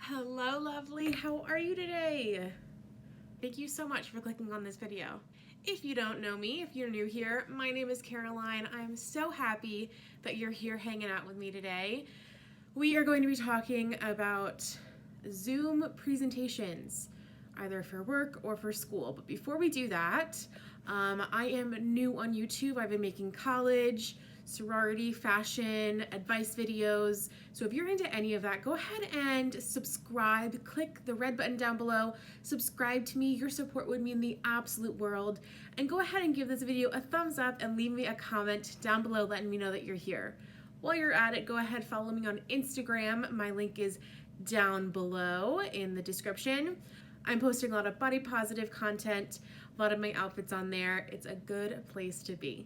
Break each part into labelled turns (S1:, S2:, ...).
S1: Hello, lovely. How are you today? Thank you so much for clicking on this video. If you don't know me, if you're new here, my name is Caroline. I'm so happy that you're here hanging out with me today. We are going to be talking about Zoom presentations, either for work or for school. But before we do that, I am new on YouTube. I've been making college, sorority, fashion, advice videos. So if you're into any of that, go ahead and subscribe. Click the red button down below. Subscribe to me. Your support would mean the absolute world. And go ahead and give this video a thumbs up and leave me a comment down below letting me know that you're here. While you're at it, go ahead, follow me on Instagram. My link is down below in the description. I'm posting a lot of body positive content, a lot of my outfits on there. It's a good place to be.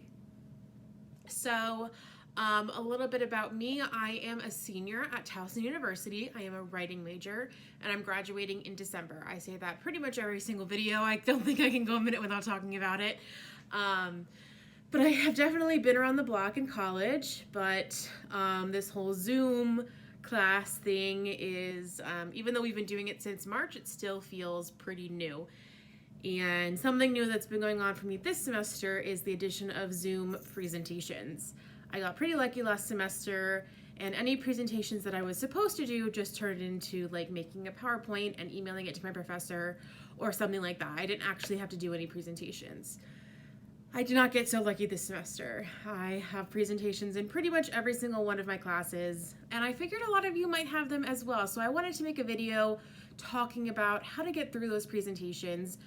S1: So a little bit about me. I am a senior at Towson University. I am a writing major and I'm graduating in December. I say that pretty much every single video. I don't think I can go a minute without talking about it. But I have definitely been around the block in college, but this whole Zoom class thing is, even though we've been doing it since March, it still feels pretty new. And something new that's been going on for me this semester is the addition of Zoom presentations. I got pretty lucky last semester, and any presentations that I was supposed to do just turned into like making a PowerPoint and emailing it to my professor or something like that. I didn't actually have to do any presentations. I did not get so lucky this semester. I have presentations in pretty much every single one of my classes, and I figured a lot of you might have them as well. So I wanted to make a video talking about how to get through those presentations.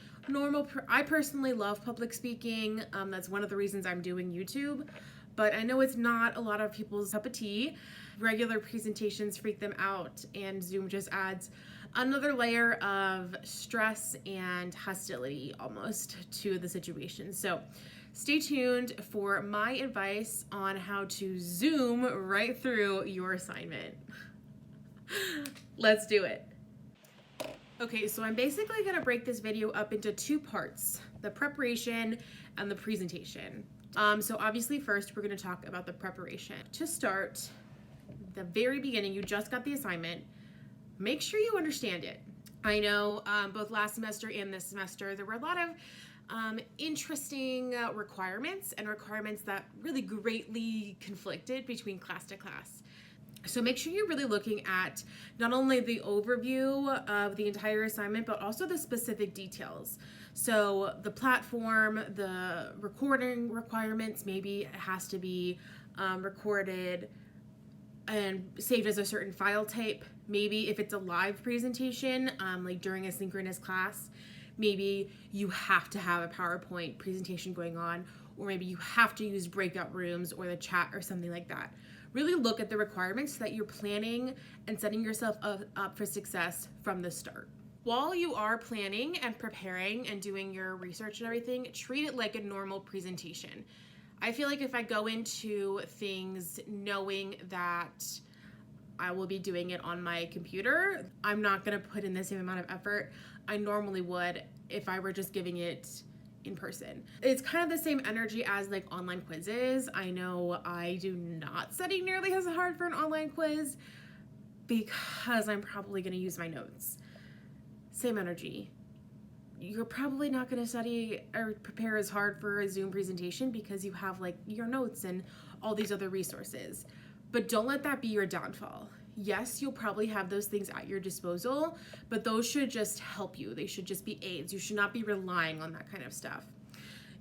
S1: I personally love public speaking. That's one of the reasons I'm doing YouTube, but I know it's not a lot of people's cup of tea. Regular presentations freak them out, and Zoom just adds another layer of stress and hostility almost to the situation. So stay tuned for my advice on how to Zoom right through your assignment. Let's do it. Okay, so I'm basically gonna break this video up into two parts, the preparation and the presentation. So obviously first we're gonna talk about the preparation. To start, the very beginning, you just got the assignment, make sure you understand it. I know both last semester and this semester, there were a lot of interesting requirements and requirements that really greatly conflicted between class to class. So make sure you're really looking at not only the overview of the entire assignment, but also the specific details. So the platform, the recording requirements, maybe it has to be recorded and saved as a certain file type. Maybe if it's a live presentation, like during a synchronous class, maybe you have to have a PowerPoint presentation going on, or maybe you have to use breakout rooms or the chat or something like that. Really look at the requirements so that you're planning and setting yourself up for success from the start. While you are planning and preparing and doing your research and everything, treat it like a normal presentation. I feel like if I go into things knowing that I will be doing it on my computer, I'm not gonna put in the same amount of effort I normally would if I were just giving it in person. It's kind of the same energy as like online quizzes. I know I do not study nearly as hard for an online quiz because I'm probably gonna use my notes. Same energy. You're probably not going to study or prepare as hard for a Zoom presentation because you have like your notes and all these other resources. But don't let that be your downfall. Yes, you'll probably have those things at your disposal, but those should just help you. They should just be aids. You should not be relying on that kind of stuff.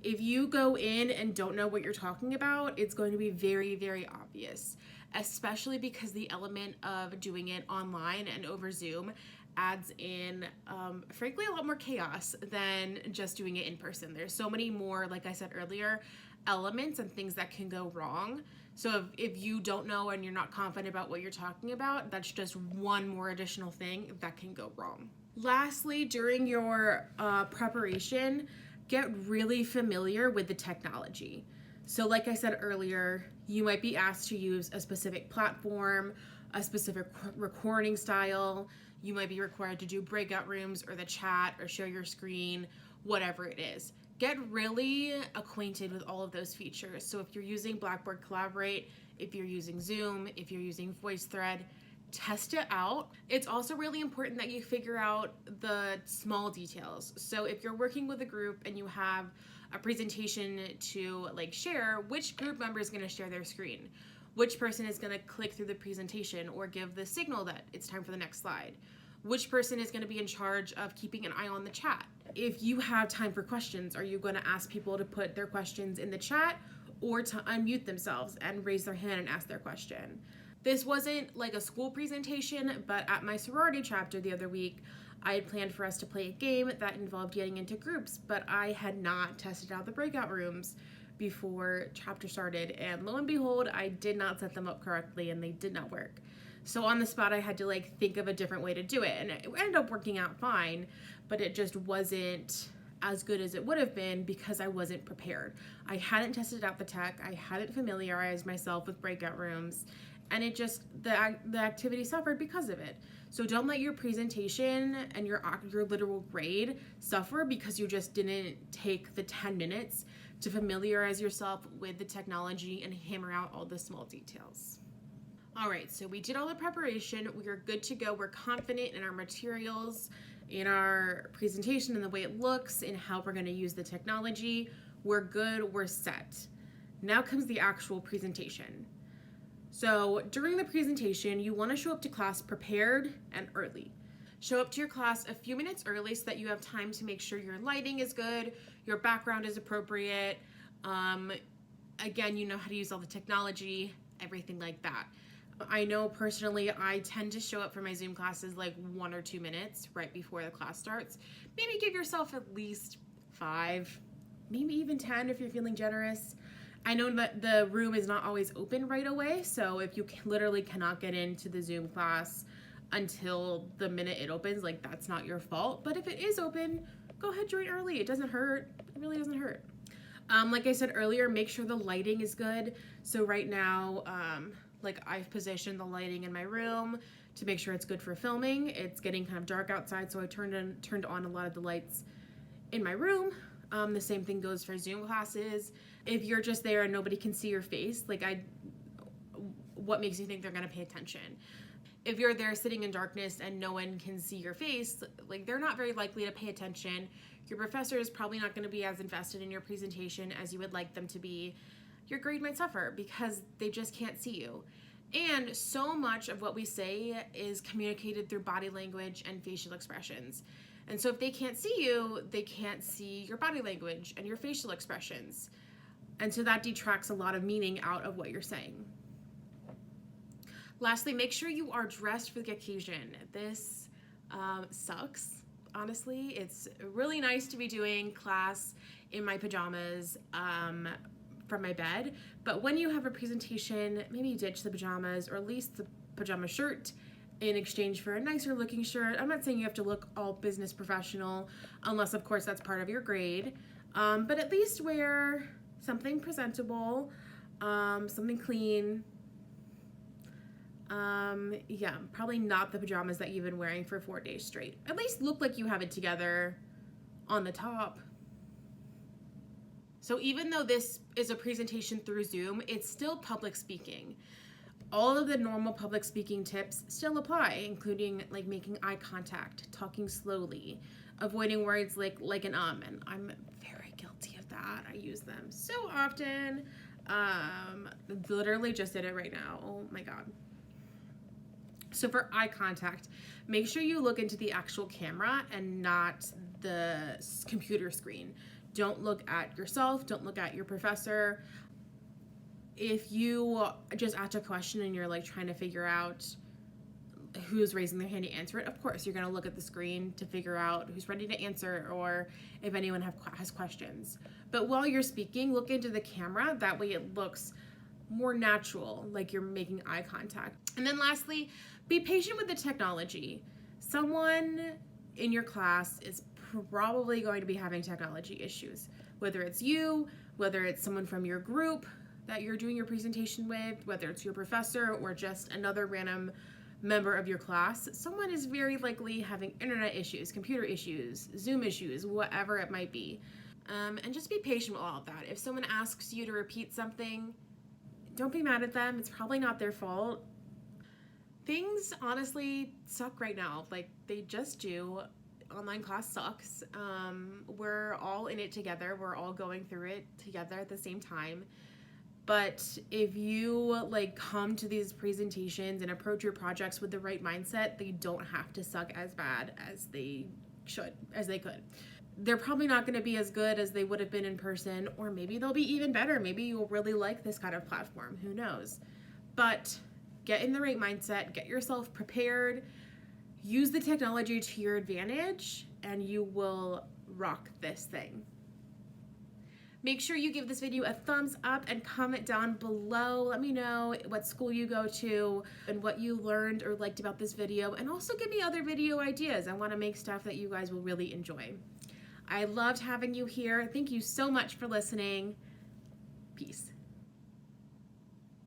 S1: If you go in and don't know what you're talking about, it's going to be very, very obvious, especially because the element of doing it online and over Zoom adds in, frankly, a lot more chaos than just doing it in person. There's so many more, like I said earlier, elements and things that can go wrong. So if you don't know and you're not confident about what you're talking about, that's just one more additional thing that can go wrong. Lastly, during your preparation, get really familiar with the technology. So like I said earlier, you might be asked to use a specific platform, a specific recording style. You might be required to do breakout rooms or the chat or share your screen, whatever it is. Get really acquainted with all of those features. So if you're using Blackboard Collaborate, if you're using Zoom, if you're using VoiceThread, test it out. It's also really important that you figure out the small details. So if you're working with a group and you have a presentation to like share, which group member is going to share their screen? Which person is going to click through the presentation or give the signal that it's time for the next slide? Which person is going to be in charge of keeping an eye on the chat? If you have time for questions, are you going to ask people to put their questions in the chat or to unmute themselves and raise their hand and ask their question? This wasn't like a school presentation, but at my sorority chapter the other week, I had planned for us to play a game that involved getting into groups, but I had not tested out the breakout rooms before chapter started, and lo and behold, I did not set them up correctly and they did not work. So on the spot, I had to like think of a different way to do it, and it ended up working out fine, but it just wasn't as good as it would have been because I wasn't prepared. I hadn't tested out the tech, I hadn't familiarized myself with breakout rooms, and it just, the activity suffered because of it. So don't let your presentation and your literal grade suffer because you just didn't take the 10 minutes to familiarize yourself with the technology and hammer out all the small details. All right, so we did all the preparation. We are good to go. We're confident in our materials, in our presentation, in the way it looks, in how we're going to use the technology. We're good, we're set. Now comes the actual presentation. So during the presentation, you want to show up to class prepared and early. Show up to your class a few minutes early so that you have time to make sure your lighting is good, your background is appropriate, again, you know how to use all the technology, everything like that. I know personally I tend to show up for my Zoom classes like 1 or 2 minutes right before the class starts. Maybe give yourself at least 5, maybe even 10 if you're feeling generous. I know that the room is not always open right away, so if you literally cannot get into the Zoom class until the minute it opens, like that's not your fault. But if it is open, go ahead, join early. It doesn't hurt. It really doesn't hurt. Like I said earlier, make sure the lighting is good. So right now, like I've positioned the lighting in my room to make sure it's good for filming. It's getting kind of dark outside, so I turned on a lot of the lights in my room. The same thing goes for Zoom classes. If you're just there and nobody can see your face, what makes you think they're gonna pay attention? If you're there sitting in darkness and no one can see your face, like they're not very likely to pay attention. Your professor is probably not gonna be as invested in your presentation as you would like them to be. Your grade might suffer because they just can't see you. And so much of what we say is communicated through body language and facial expressions. And so if they can't see you, they can't see your body language and your facial expressions. And so that detracts a lot of meaning out of what you're saying. Lastly, make sure you are dressed for the occasion. This sucks, honestly. It's really nice to be doing class in my pajamas from my bed, but when you have a presentation, maybe ditch the pajamas or at least the pajama shirt in exchange for a nicer looking shirt. I'm not saying you have to look all business professional, unless of course that's part of your grade, but at least wear something presentable, something clean. Yeah, probably not the pajamas that you've been wearing for 4 days straight. At least look like you have it together on the top. So even though this is a presentation through Zoom, it's still public speaking. All of the normal public speaking tips still apply, including like making eye contact, talking slowly, avoiding words like and I'm very guilty of that. I use them so often. Literally just did it right now. Oh my God. So for eye contact, make sure you look into the actual camera and not the computer screen. Don't look at yourself, don't look at your professor. If you just ask a question and you're like trying to figure out who's raising their hand to answer it, of course you're gonna look at the screen to figure out who's ready to answer or if anyone has questions. But while you're speaking, look into the camera. That way it looks more natural, like you're making eye contact. And then lastly, be patient with the technology. Someone in your class is probably going to be having technology issues, whether it's you, whether it's someone from your group that you're doing your presentation with, whether it's your professor or just another random member of your class. Someone is very likely having internet issues, computer issues, Zoom issues, whatever it might be. And just be patient with all of that. If someone asks you to repeat something, don't be mad at them. It's probably not their fault. Things honestly suck right now. Like, they just do. Online class sucks. We're all in it together. We're all going through it together at the same time. But if you like come to these presentations and approach your projects with the right mindset, they don't have to suck as bad as they could. They're probably not going to be as good as they would have been in person, or maybe they'll be even better. Maybe you'll really like this kind of platform. Who knows? But get in the right mindset, get yourself prepared, use the technology to your advantage, and you will rock this thing. Make sure you give this video a thumbs up and comment down below. Let me know what school you go to and what you learned or liked about this video, and also give me other video ideas. I want to make stuff that you guys will really enjoy. I loved having you here. Thank you so much for listening. Peace.